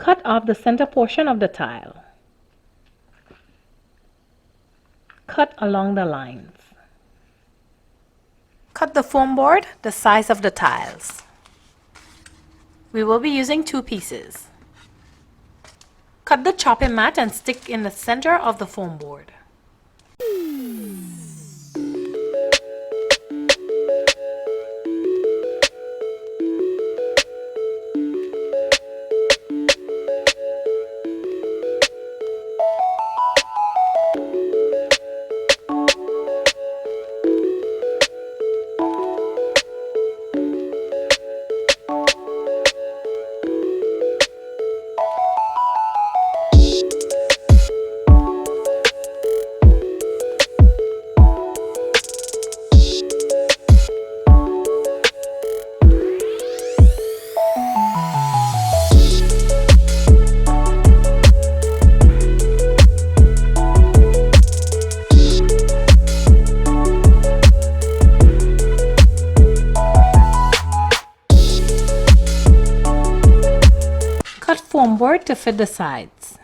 Cut off the center portion of the tile. Cut along the lines. Cut the foam board the size of the tiles. We will be using 2 pieces. Cut the chopping mat and stick in the center of the foam board. Cut foam board to fit the sides.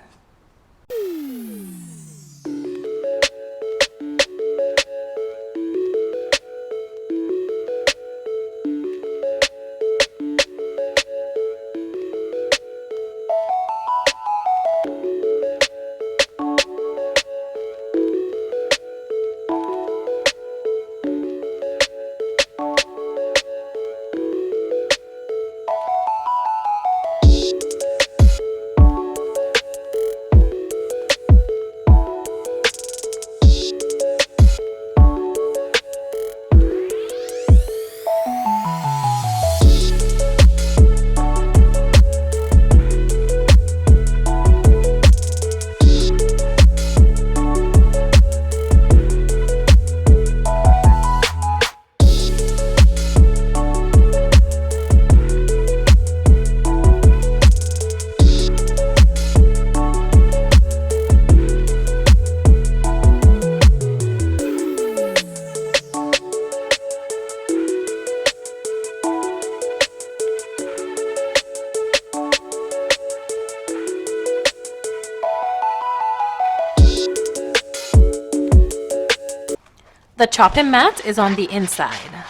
The chopping mat is on the inside.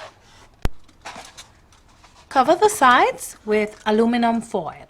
Cover the sides with aluminum foil.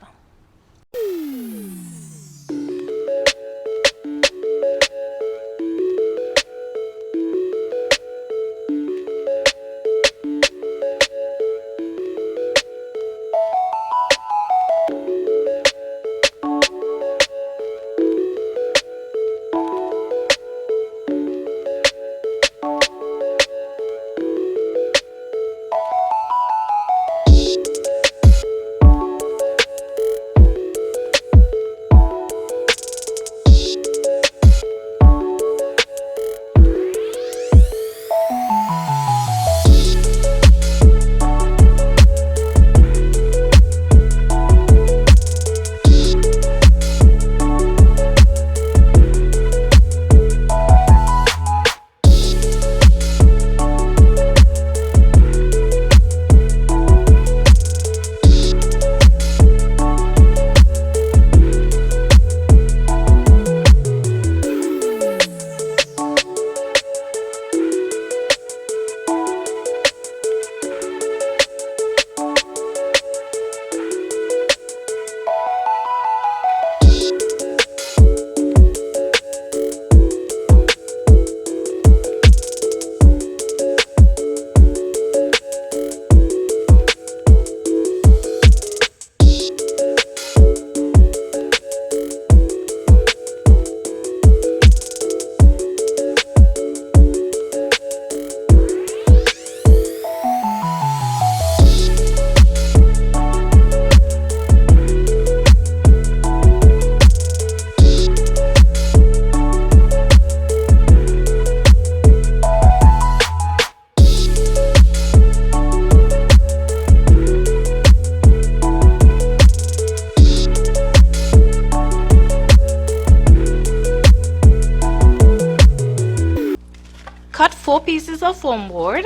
Cut 4 pieces of foam board,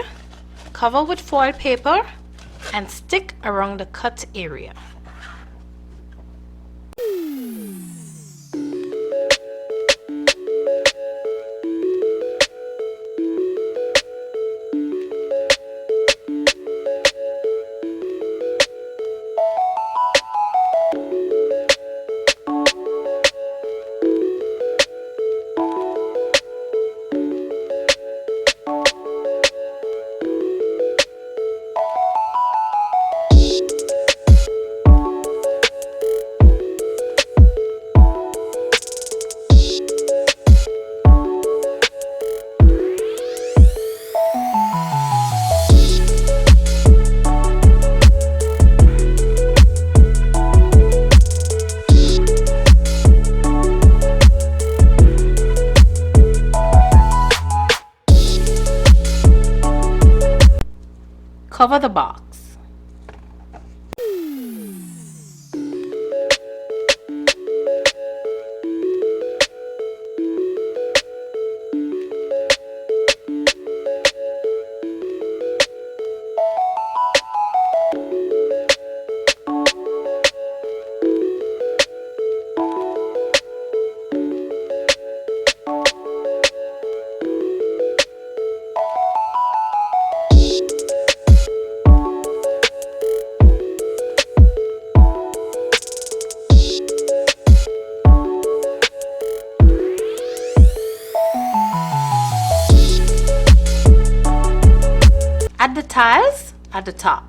cover with foil paper, and stick around the cut area. Cover the box. Add the tiles at the top.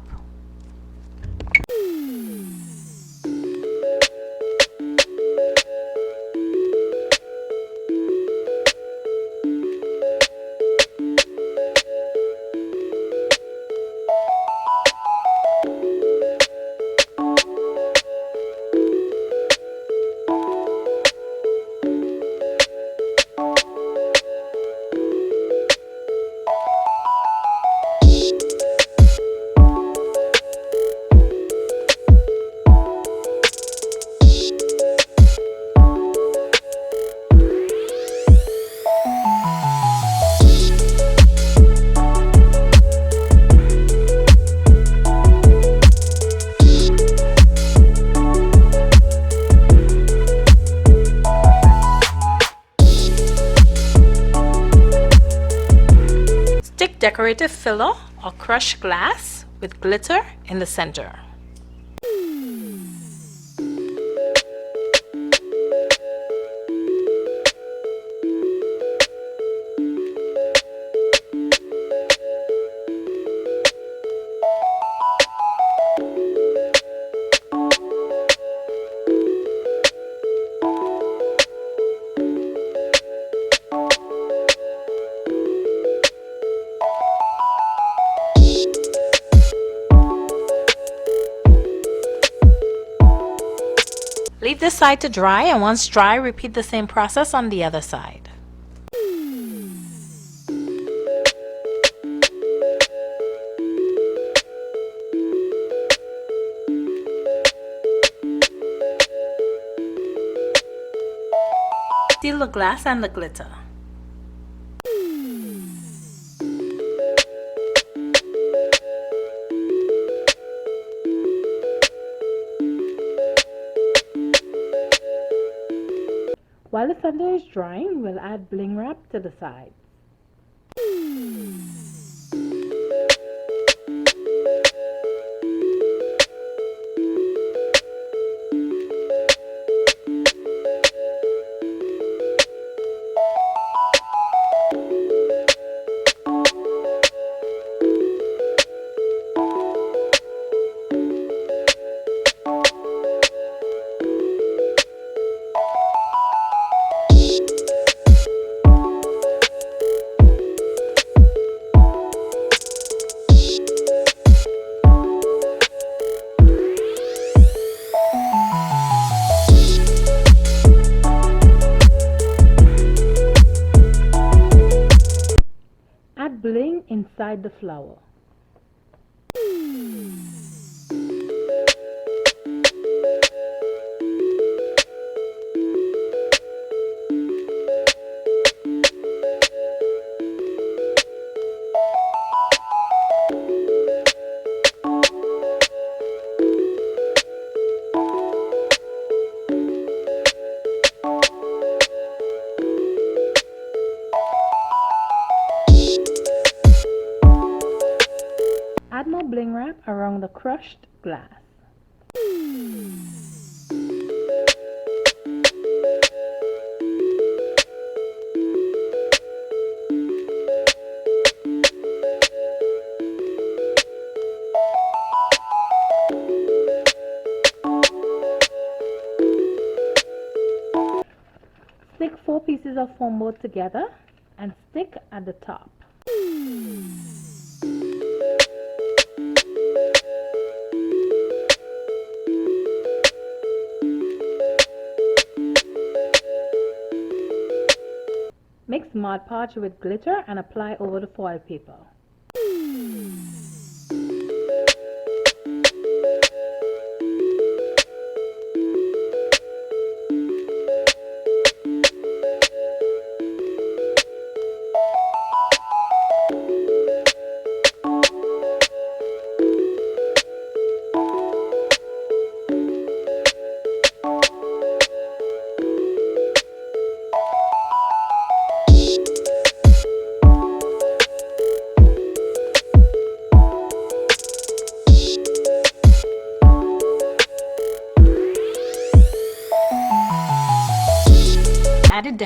Stick decorative filler or crushed glass with glitter in the center. Leave this side to dry, and once dry, repeat the same process on the other side. Seal the glass and the glitter. While the center is drying, we'll add Bling Wrap to the sides. Add bling inside the flower. Add more Bling Wrap around the crushed glass. Stick 4 pieces of foam board together and stick at the top. Mix Mod Podge with glitter and apply over the foil paper.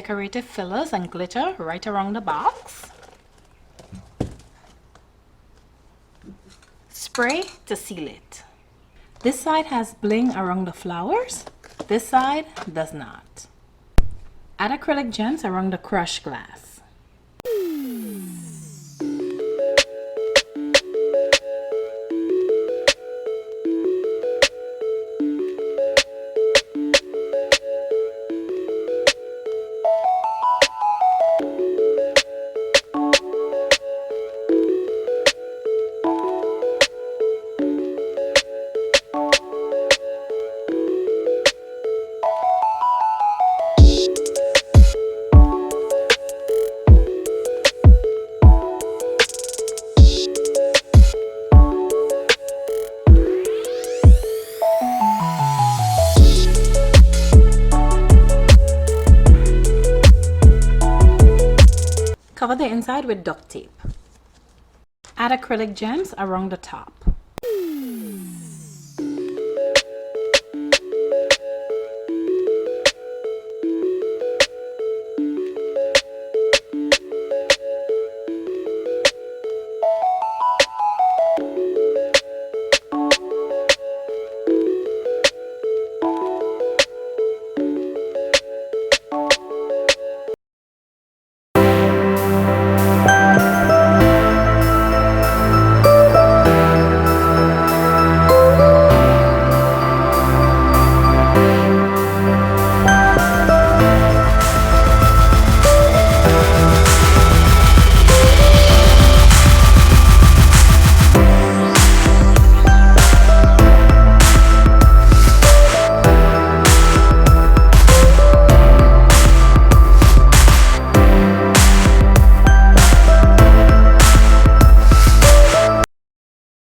decorative fillers and glitter right around the box. Spray to seal it. This side has bling around the flowers. This side does not. Add acrylic gems around the crushed glass. Cover the inside with duct tape. Add acrylic gems around the top.